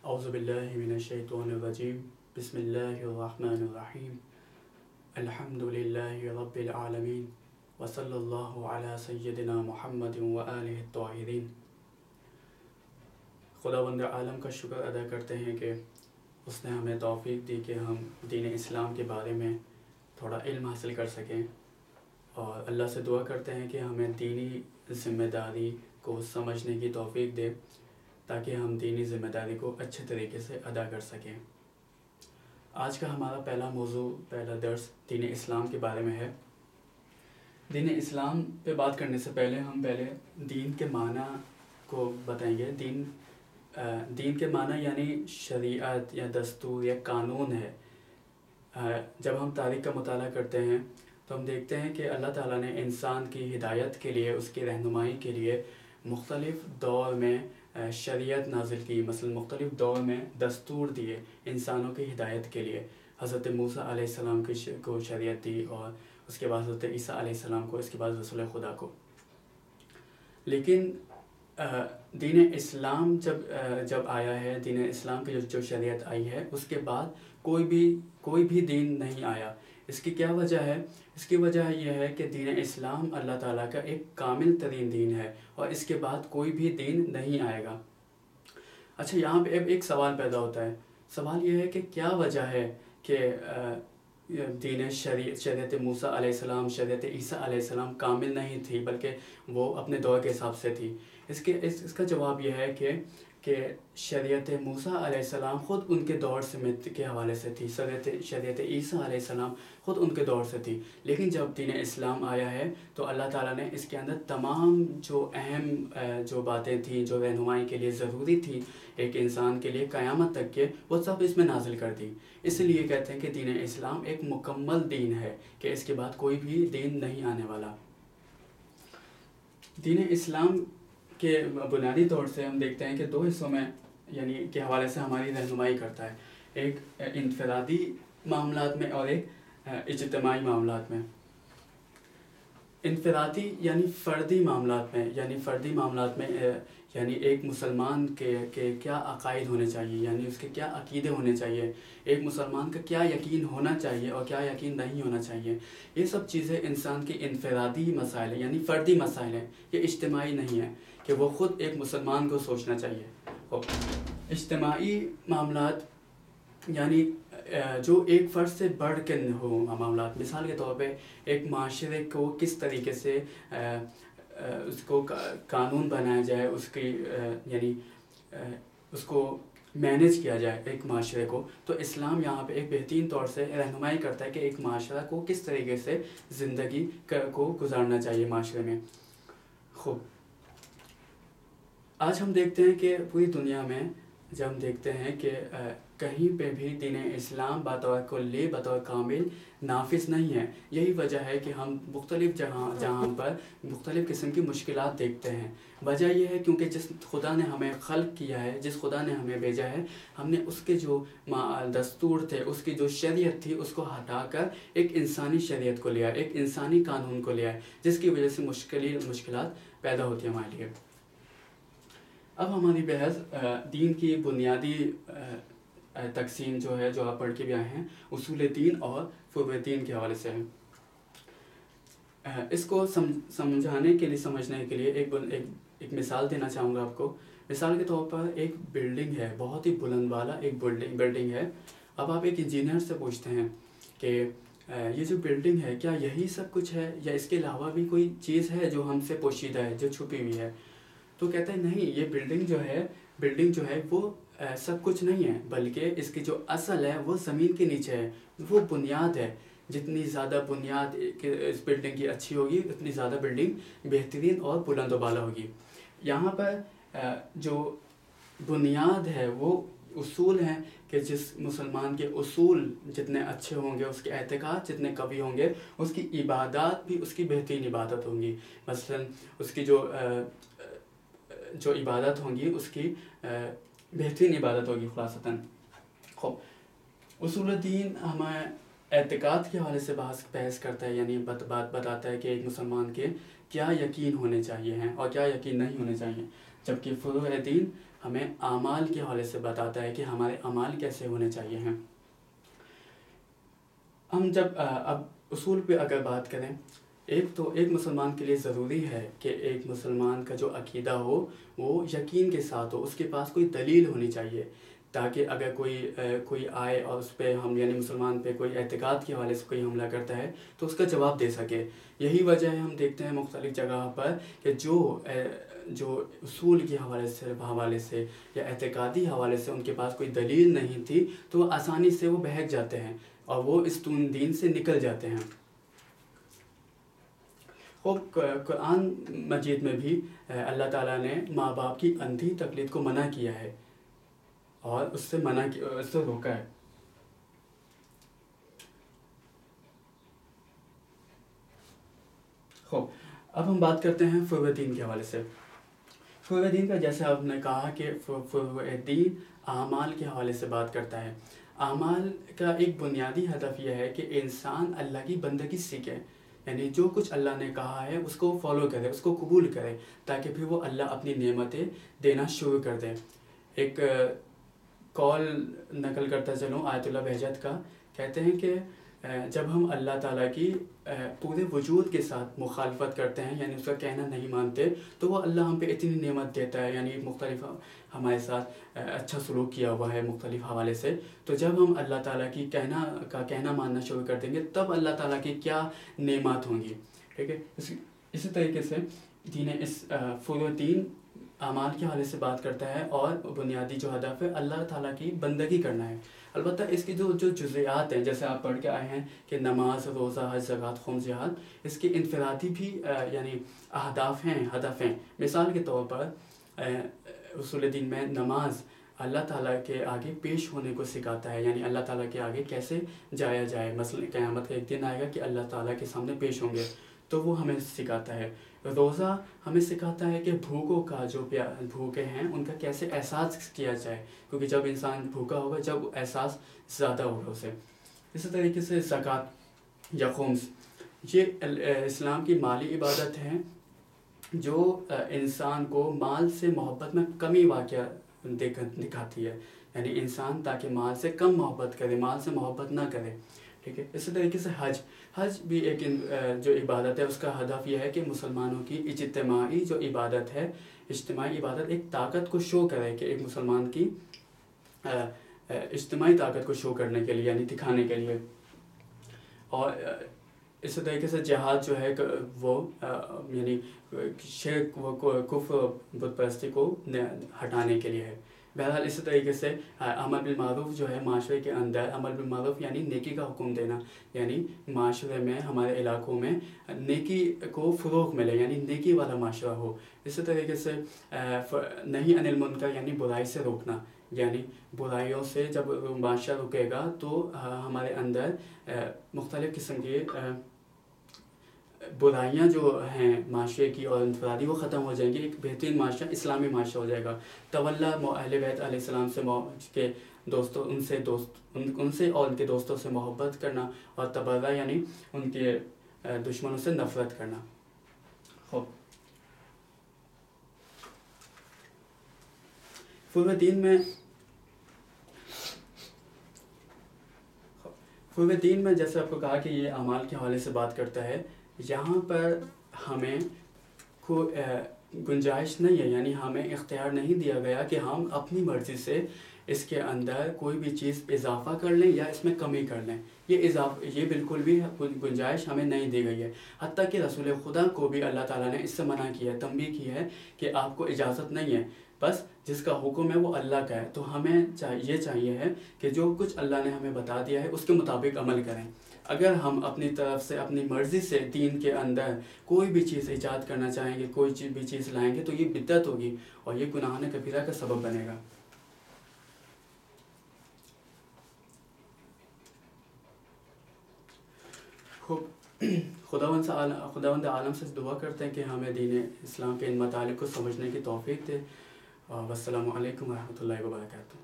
اعوذ باللہ من الشیطان الرجیم بسم اللہ الرحمن الرحیم الحمد للہ رب العالمین وصلی اللہ علی سیدنا محمد وآلہ الطاہرین۔ خداوند عالم کا شکر ادا کرتے ہیں کہ اس نے ہمیں توفیق دی کہ ہم دین اسلام کے بارے میں تھوڑا علم حاصل کر سکیں، اور اللہ سے دعا کرتے ہیں کہ ہمیں دینی ذمہ داری کو سمجھنے کی توفیق دے تاکہ ہم دینی ذمہ داری کو اچھے طریقے سے ادا کر سکیں۔ آج کا ہمارا پہلا درس دین اسلام کے بارے میں ہے۔ دین اسلام پہ بات کرنے سے پہلے ہم دین کے معنی کو بتائیں گے۔ دین کے معنی یعنی شریعت یا دستور یا قانون ہے۔ جب ہم تاریخ کا مطالعہ کرتے ہیں تو ہم دیکھتے ہیں کہ اللہ تعالیٰ نے انسان کی ہدایت کے لیے، اس کی رہنمائی کے لیے مختلف دور میں شریعت نازل کی، مثلا مختلف دور میں دستور دیے انسانوں کی ہدایت کے لیے۔ حضرت موسیٰ علیہ السلام کو شریعت دی، اور اس کے بعد حضرت عیسیٰ علیہ السلام کو، اس کے بعد رسول خدا کو۔ لیکن دین اسلام جب آیا ہے، دین اسلام کی جو شریعت آئی ہے، اس کے بعد کوئی بھی دین نہیں آیا۔ اس کی کیا وجہ ہے؟ اس کی وجہ یہ ہے کہ دین اسلام اللہ تعالیٰ کا ایک کامل ترین دین ہے، اور اس کے بعد کوئی بھی دین نہیں آئے گا۔ اچھا، یہاں پہ اب ایک سوال پیدا ہوتا ہے۔ سوال یہ ہے کہ کیا وجہ ہے کہ شریعت موسیٰ علیہ السلام، شریعت عیسیٰ علیہ السلام کامل نہیں تھی، بلکہ وہ اپنے دور کے حساب سے تھی۔ اس کا جواب یہ ہے کہ شریعت موسیٰ علیہ السلام خود ان کے دور کے حوالے سے تھی، شریعت عیسیٰ علیہ السلام خود ان کے دور سے تھی۔ لیکن جب دین اسلام آیا ہے تو اللہ تعالیٰ نے اس کے اندر تمام جو اہم جو باتیں تھیں، جو رہنمائی کے لیے ضروری تھی ایک انسان کے لیے قیامت تک کے، وہ سب اس میں نازل کر دی۔ اس لیے کہتے ہیں کہ دین اسلام ایک مکمل دین ہے، کہ اس کے بعد کوئی بھی دین نہیں آنے والا۔ دین اسلام کے بنیادی طور سے ہم دیکھتے ہیں کہ دو حصوں میں یعنی کے حوالے سے ہماری رہنمائی کرتا ہے، ایک انفرادی معاملات میں اور ایک اجتماعی معاملات میں۔ انفرادی یعنی فردی معاملات میں یعنی ایک مسلمان کے کیا عقائد ہونے چاہیے، یعنی اس کے کیا عقیدے ہونے چاہیے، ایک مسلمان کا کیا یقین ہونا چاہیے اور کیا یقین نہیں ہونا چاہیے۔ یہ سب چیزیں انسان کی انفرادی مسائل ہیں، یعنی فردی مسائل ہیں، یہ اجتماعی نہیں ہے کہ وہ خود ایک مسلمان کو سوچنا چاہیے۔ اجتماعی معاملات یعنی جو ایک فرد سے بڑھ کے ہو معاملات، مثال کے طور پہ ایک معاشرے کو کس طریقے سے اس کو قانون بنایا جائے، اس کی یعنی اس کو مینیج کیا جائے ایک معاشرے کو، تو اسلام یہاں پہ ایک بہترین طور سے رہنمائی کرتا ہے کہ ایک معاشرہ کو کس طریقے سے زندگی کو گزارنا چاہیے معاشرے میں۔ خوب، آج ہم دیکھتے ہیں کہ پوری دنیا میں جب ہم دیکھتے ہیں کہ کہیں پہ بھی دین اسلام بطور کلی، بطور کامل نافذ نہیں ہے۔ یہی وجہ ہے کہ ہم مختلف جہاں پر مختلف قسم کی مشکلات دیکھتے ہیں۔ وجہ یہ ہے کیونکہ جس خدا نے ہمیں خلق کیا ہے، جس خدا نے ہمیں بھیجا ہے، ہم نے اس کے جو دستور تھے، اس کی جو شریعت تھی، اس کو ہٹا کر ایک انسانی شریعت کو لیا، ایک انسانی قانون کو لیا ہے، جس کی وجہ سے مشکلات پیدا ہوتی ہیں ہمارے لیے۔ اب ہماری بحث دین کی بنیادی تقسیم جو آپ پڑھ کے بھی آئے ہیں، اصول دین اور فروع دین کے حوالے سے ہے۔ اس کو سمجھنے کے لیے ایک مثال دینا چاہوں گا آپ کو۔ مثال کے طور پر ایک بلڈنگ ہے، بہت ہی بلند والا ایک بلڈنگ ہے۔ اب آپ ایک انجینئر سے پوچھتے ہیں کہ یہ جو بلڈنگ ہے، کیا یہی سب کچھ ہے یا اس کے علاوہ بھی کوئی چیز ہے جو ہم سے پوشیدہ ہے، جو چھپی ہوئی ہے؟ تو کہتے ہیں نہیں، یہ بلڈنگ جو ہے وہ سب کچھ نہیں ہے، بلکہ اس کی جو اصل ہے وہ زمین کے نیچے ہے، وہ بنیاد ہے۔ جتنی زیادہ بنیاد اس بلڈنگ کی اچھی ہوگی، اتنی زیادہ بلڈنگ بہترین اور بلند و بالا ہوگی۔ یہاں پر جو بنیاد ہے وہ اصول ہیں کہ جس مسلمان کے اصول جتنے اچھے ہوں گے، اس کے اعتقاد جتنے قوی ہوں گے، اس کی عبادات بھی اس کی بہترین عبادت ہوں گی۔ مثلا اس کی جو عبادت ہوں گی، اس کی بہترین عبادت ہوگی خلاصتاً۔ اصول دین ہمیں اعتقاد کے حوالے سے بحث کرتا ہے، یعنی بات بتاتا ہے کہ ایک مسلمان کے کیا یقین ہونے چاہیے ہیں اور کیا یقین نہیں ہونے چاہیے، جبکہ فروع دین ہمیں اعمال کے حوالے سے بتاتا ہے کہ ہمارے اعمال کیسے ہونے چاہیے ہیں. ہم جب اب اصول پہ اگر بات کریں، ایک مسلمان کے لیے ضروری ہے کہ ایک مسلمان کا جو عقیدہ ہو وہ یقین کے ساتھ ہو، اس کے پاس کوئی دلیل ہونی چاہیے، تاکہ اگر کوئی آئے اور اس پہ ہم یعنی مسلمان پہ کوئی اعتقاد کے حوالے سے کوئی حملہ کرتا ہے تو اس کا جواب دے سکے. یہی وجہ ہے ہم دیکھتے ہیں مختلف جگہ پر کہ جو اصول کے حوالے سے یا اعتقادی حوالے سے ان کے پاس کوئی دلیل نہیں تھی تو وہ آسانی سے وہ بہک جاتے ہیں اور وہ اس دین سے نکل جاتے ہیں. قرآن مجید میں بھی اللہ تعالیٰ نے ماں باپ کی اندھی تقلید کو منع کیا ہے اور اس سے روکا ہے. اب ہم بات کرتے ہیں فروع دین کے حوالے سے. فروع دین کا جیسے آپ نے کہا کہ فروع دین اعمال کے حوالے سے بات کرتا ہے. اعمال کا ایک بنیادی ہدف یہ ہے کہ انسان اللہ کی بندگی سیکھے، یعنی جو کچھ اللہ نے کہا ہے اس کو فالو کرے، اس کو قبول کرے، تاکہ پھر وہ اللہ اپنی نعمتیں دینا شروع کر دے. ایک قول نقل کرتا چلوں آیت اللہ بہجت کا، کہتے ہیں کہ جب ہم اللہ تعالیٰ کی پورے وجود کے ساتھ مخالفت کرتے ہیں، یعنی اس کا کہنا نہیں مانتے، تو وہ اللہ ہم پہ اتنی نعمت دیتا ہے، یعنی مختلف ہمارے ساتھ اچھا سلوک کیا ہوا ہے مختلف حوالے سے. تو جب ہم اللہ تعالیٰ کی کہنا ماننا شروع کر دیں گے تب اللہ تعالیٰ کی کیا نعمت ہوں گی. ٹھیک ہے. اسی طریقے سے فروع دین اعمال کے حوالے سے بات کرتا ہے اور بنیادی جو ہدف ہے اللہ تعالیٰ کی بندگی کرنا ہے. البتہ اس کی جو جزیات ہیں، جیسے آپ پڑھ کے آئے ہیں کہ نماز، روزہ، حج، زکوٰۃ، خمس، جہاد، اس کے انفرادی بھی یعنی اہداف ہیں، ہدف ہیں. مثال کے طور پر اصول دین میں نماز اللہ تعالیٰ کے آگے پیش ہونے کو سکھاتا ہے، یعنی اللہ تعالیٰ کے آگے کیسے جایا جائے. مثلا قیامت کا ایک دن آئے گا کہ اللہ تعالیٰ کے سامنے پیش ہوں گے، تو وہ ہمیں سکھاتا ہے. روزہ ہمیں سکھاتا ہے کہ بھوکوں کا جو بھوکے ہیں ان کا کیسے احساس کیا جائے، کیونکہ جب انسان بھوکا ہوگا جب احساس زیادہ ہوگا اسے. اسی طریقے سے زکوٰۃ یا خمس، یہ اسلام کی مالی عبادت ہے جو انسان کو مال سے محبت میں کمی واقعہ دکھاتی ہے، یعنی انسان تاکہ مال سے کم محبت کرے، مال سے محبت نہ کرے. ٹھیک ہے. اسی طریقے سے حج بھی ایک جو عبادت ہے اس کا ہدف یہ ہے کہ مسلمانوں کی اجتماعی جو عبادت ہے، اجتماعی عبادت ایک طاقت کو شو کرے، کہ ایک مسلمان کی اجتماعی طاقت کو شو کرنے کے لیے، یعنی دکھانے کے لیے. اور اسی طریقے سے جہاد جو ہے وہ یعنی شرک کفر بت پرستی کو ہٹانے کے لیے ہے. بہرحال اسی طریقے سے امر بالمعروف جو ہے معاشرے کے اندر، امر بالمعروف یعنی نیکی کا حکم دینا، یعنی معاشرے میں ہمارے علاقوں میں نیکی کو فروغ ملے، یعنی نیکی والا معاشرہ ہو. اسی طریقے سے نہی عن المنکر یعنی برائی سے روکنا، یعنی برائیوں سے جب معاشرہ رکے گا تو ہمارے اندر مختلف قسم کی برائیاں جو ہیں معاشرے کی اور انفرادی وہ ختم ہو جائیں گی. ایک بہترین معاشرہ اسلامی معاشرہ ہو جائے گا. تولا اہل بیت علیہ السلام سے کے دوستوں ان سے اور ان کے دوستوں سے محبت کرنا، اور تبرہ یعنی ان کے دشمنوں سے نفرت کرنا. فروع دین میں جیسے آپ کو کہا کہ یہ اعمال کے حوالے سے بات کرتا ہے، یہاں پر ہمیں کوئی گنجائش نہیں ہے، یعنی ہمیں اختیار نہیں دیا گیا کہ ہم اپنی مرضی سے اس کے اندر کوئی بھی چیز اضافہ کر لیں یا اس میں کمی کر لیں. یہ بالکل بھی گنجائش ہمیں نہیں دی گئی ہے. حتیٰ کہ رسول خدا کو بھی اللہ تعالیٰ نے اس سے منع کیا ہے، تنبیہ کی ہے کہ آپ کو اجازت نہیں ہے، بس جس کا حکم ہے وہ اللہ کا ہے. تو ہمیں یہ چاہیے ہے کہ جو کچھ اللہ نے ہمیں بتا دیا ہے اس کے مطابق عمل کریں. اگر ہم اپنی طرف سے اپنی مرضی سے دین کے اندر کوئی بھی چیز ایجاد کرنا چاہیں گے، کوئی بھی چیز لائیں گے، تو یہ بدعت ہوگی اور یہ گناہ کبیرہ کا سبب بنے گا. خداوند عالم سے دعا کرتے ہیں کہ ہمیں دین اسلام کے ان مطالب کو سمجھنے کی توفیق دے. والسلام علیکم ورحمۃ اللہ وبرکاتہ.